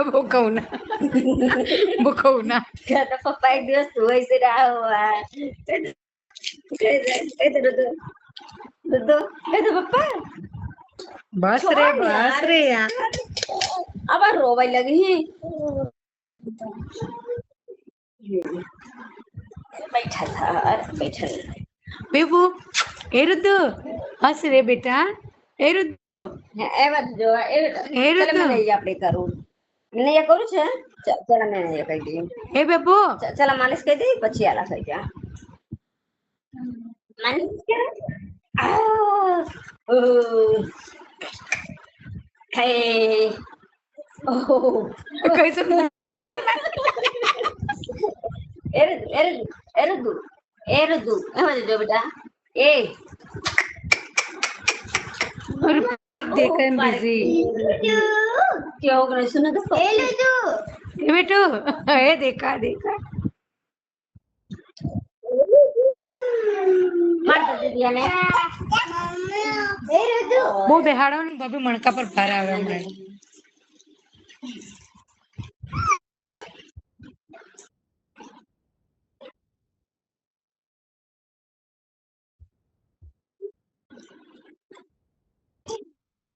वो कहू ना वो कहू ना तो पप्पा एक दिवस वही से रहा हुआ तो पप्पा बस रे यार अब रोवाई लगी बैठा था बैठा बेबू ए रुद्दू हंस रे बेटा ए रुद्दू એ વાત જો એ ચાલ મને આપણે કરું મને એ કરું છે ચાલ મને એ કહી દઈએ એ બેબુ ચાલ માલિશ કરી દે પછી આલા થઈ ગયા માલિશ કરે હે ઓહો કઈ તો એરદુ એમાં જો બેટા એ देखा बिजी क्या हो गया सुनो तो ए ले दो ये बेटू ए देखा मार दे दिया ने ए ले दो वो बेहाड़ो ने बाबू मणका पर भार आवे हमने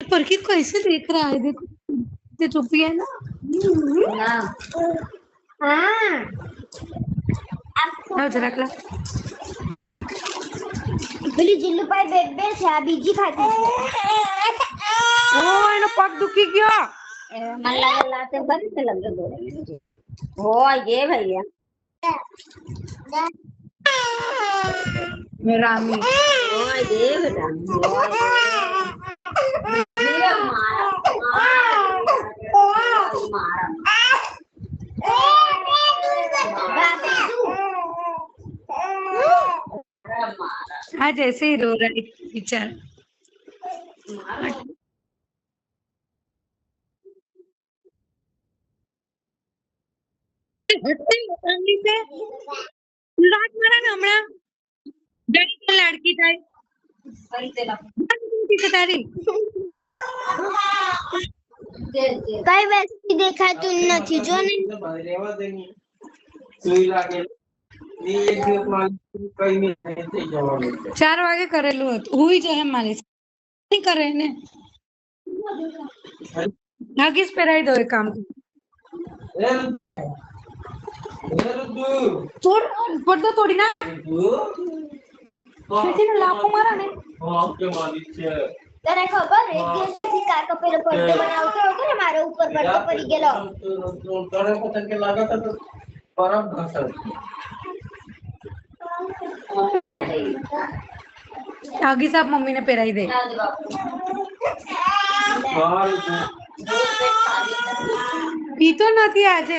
पर की कैसे देख रहा है देखो ये चुप है ना हां आओ जरा कला પેલી જીલ્લુ પાઈ બેબે છે આ બીજી ખાતી ओ એનો પગ દુખી ગયો મને લાગે લાતે બરી તે લગ દો हो ये भैया मेरा रामी हो ये बेटा ये मारा आज ऐसे ही रो रहा है बेचारा રાત મારા ને હમણાં જડી કે લાડકી થાય તારી કઈ વસ્તુ દેખાતું નથી જો ને રહેવા દે ની સુઈ લાગે ની એક દિવસ માં કઈ નહીં થઈ જવાનું 4 વાગે કરેલું હતું હુઈ જાય માલિશ નહીં કરે ને નાગીસ પહેરાઈ દો એ કામ छोड़ પડદો તોડી ના ને લાખો મારા ને હા કે માલિક છે તને ખબર એક દિવસ કાકા પેલો પડદો બનાવતો હતો ને મારા ઉપર પડદો પડી ગયેલો તને પતંગ કે લાગત તો પરમ ઘસર आगे साहब मम्मी ने પહેરાઈ દે હાલ પીતો નથી આજે